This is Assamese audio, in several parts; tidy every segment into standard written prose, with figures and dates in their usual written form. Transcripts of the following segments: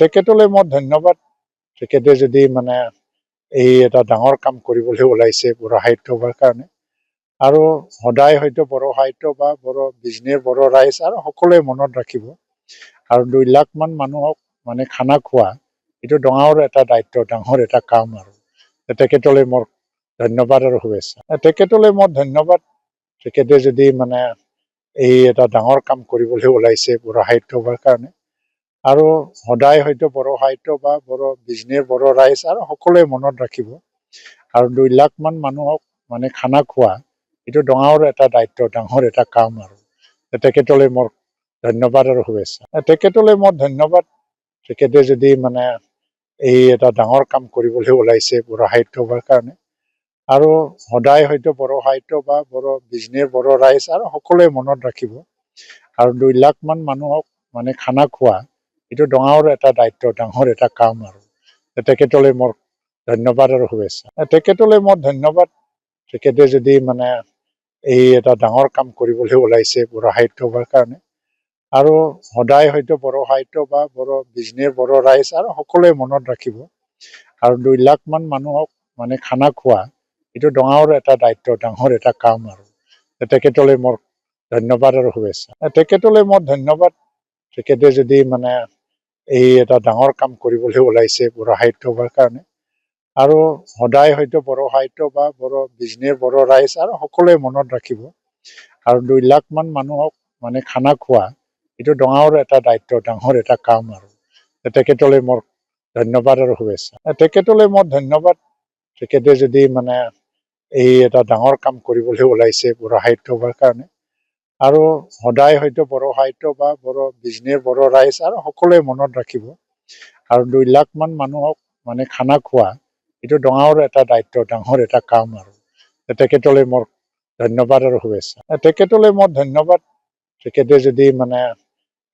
তেখেতলৈ মই ধন্যবাদ। তেখেতে যদি মানে এই এটা ডাঙৰ কাম কৰিবলৈ ওলাইছে বড়ো সাহিত্য সভাৰ কাৰণে, আৰু সদায় হয়তো বড়ো সাহিত্য বা বড়ো বিজনেছ বড়ো ৰাইজ আৰু সকলোৱে মনত ৰাখিব। আৰু 2 লাখ মান মানুহক মানে খানা খোৱা, এইটো ডাঙৰ এটা দায়িত্ব, ডাঙৰ এটা কাম। আৰু তেখেতলৈ মোৰ ধন্যবাদ আৰু শুভেচ্ছা। তেখেতলৈ মই ধন্যবাদ। তেখেতে যদি মানে এই এটা ডাঙৰ কাম কৰিবলৈ ওলাইছে বড়ো সাহিত্য সভাৰ কাৰণে, আৰু সদায় হয়তো বড়ো সাহিত্য বা বড়ো বিজনেছ বড়ো ৰাইজ আৰু সকলোৱে মনত ৰাখিব। আৰু 2 লাখ মান মানুহক মানে খানা খোৱা, এইটো ডাঙৰ এটা দায়িত্ব, ডাঙৰ এটা কাম। আৰু তেখেতলৈ মোৰ ধন্যবাদ আৰু শুভেচ্ছা। তেখেতলৈ মই ধন্যবাদ। তেখেতে যদি মানে এই এটা ডাঙৰ কাম কৰিবলৈ ওলাইছে বড়ো সাহিত্য সভাৰ কাৰণে, আৰু সদায় হয়তো বড়ো সাহিত্য বা বড়ো বিজনেছ বড়ো ৰাইজ আৰু সকলোৱে মনত ৰাখিব। আৰু 2 লাখ মান মানুহক মানে খানা খোৱা, এইটো ডাঙৰ এটা দায়িত্ব, ডাঙৰ এটা কাম। আৰু তেখেতলৈ মোৰ ধন্যবাদ আৰু শুভেচ্ছা। তেখেতলৈ মই ধন্যবাদ। তেখেতে যদি মানে এই এটা ডাঙৰ কাম কৰিবলৈ ওলাইছে বড়ো সাহিত্য সভাৰ কাৰণে, আৰু সদায় হয়তো বড়ো সাহিত্য বা বড়ো বিজনেছ বড়ো ৰাইজ আৰু সকলোৱে মনত ৰাখিব। আৰু 2 লাখ মান মানুহক মানে খানা খোৱা, এইটো ডাঙৰ এটা দায়িত্ব, ডাঙৰ এটা কাম। আৰু তেখেতলৈ মোৰ ধন্যবাদ আৰু শুভেচ্ছা। তেখেতলৈ মই ধন্যবাদ। তেখেতে যদি মানে এই এটা ডাঙৰ কাম কৰিবলৈ ওলাইছে বড়ো সাহিত্য সভাৰ কাৰণে, আৰু সদায় হয়তো বড়ো সাহিত্য বা বড়ো বিজনেছ বড়ো ৰাইজ আৰু সকলোৱে মনত ৰাখিব। আৰু 2 লাখ মান মানুহক মানে খানা খোৱা, এইটো ডাঙৰ এটা দায়িত্ব, ডাঙৰ এটা কাম। আৰু তেখেতলৈ মোৰ ধন্যবাদ আৰু শুভেচ্ছা। তেখেতলৈ মই ধন্যবাদ। তেখেতে যদি মানে এই এটা ডাঙৰ কাম কৰিবলৈ ওলাইছে বড়ো সাহিত্য সভাৰ কাৰণে, আৰু সদায় হয়তো বড়ো সাহিত্য বা বড়ো বিজনেছ বড়ো ৰাইজ আৰু সকলোৱে মনত ৰাখিব। আৰু 2 লাখ মান মানুহক মানে খানা খোৱা, এইটো ডাঙৰ এটা দায়িত্ব, ডাঙৰ এটা কাম। আৰু তেখেতলৈ মোৰ ধন্যবাদ আৰু শুভেচ্ছা। তেখেতলৈ মই ধন্যবাদ। তেখেতে যদি মানে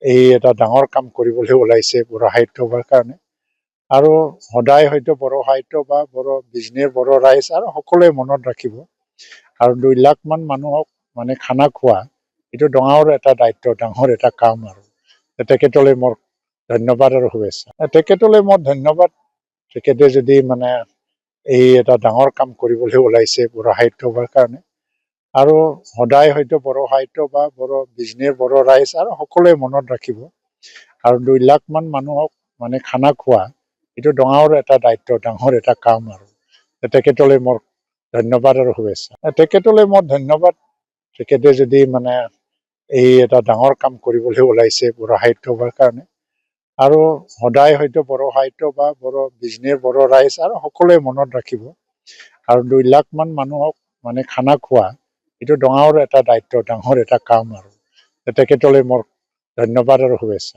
এই এটা ডাঙৰ কাম কৰিবলৈ ওলাইছে বড়ো সাহিত্য সভাৰ কাৰণে, আৰু সদায় হয়তো বড়ো সাহিত্য বা বড়ো বিজনেছ বড়ো ৰাইজ আৰু সকলোৱে মনত ৰাখিব। আৰু 2 লাখ মান মানুহক মানে খানা খোৱা, এইটো ডাঙৰ এটা দায়িত্ব, ডাঙৰ এটা কাম। আৰু তেখেতলৈ মোৰ ধন্যবাদ আৰু শুভেচ্ছা। তেখেতলৈ মই ধন্যবাদ। তেখেতে যদি মানে এই এটা ডাঙৰ কাম কৰিবলৈ ওলাইছে বড়ো সাহিত্য সভাৰ কাৰণে, আৰু সদায় হয়তো বড়ো সাহিত্য বা বড়ো বিজনেছ বড়ো ৰাইজ আৰু সকলোৱে মনত ৰাখিব। আৰু 2 লাখ মান মানুহক মানে খানা খোৱা, এইটো ডাঙৰ এটা দায়িত্ব, ডাঙৰ এটা কাম। আৰু তেখেতলৈ মোৰ ধন্যবাদ আৰু শুভেচ্ছা। তেখেতলৈ মই ধন্যবাদ। তেখেতে যদি মানে এই এটা ডাঙৰ কাম কৰিবলৈ ওলাইছে বড়ো সাহিত্য সভাৰ কাৰণে, আৰু সদায় হয়তো বড়ো সাহিত্য বা বড়ো বিজনেছ বড়ো ৰাইজ আৰু সকলোৱে মনত ৰাখিব। আৰু 2 লাখ মান মানুহক মানে খানা খোৱা, এইটো ডাঙৰ এটা দায়িত্ব, ডাঙৰ এটা কাম। আৰু তেখেতলৈ মোৰ ধন্যবাদ আৰু শুভেচ্ছা।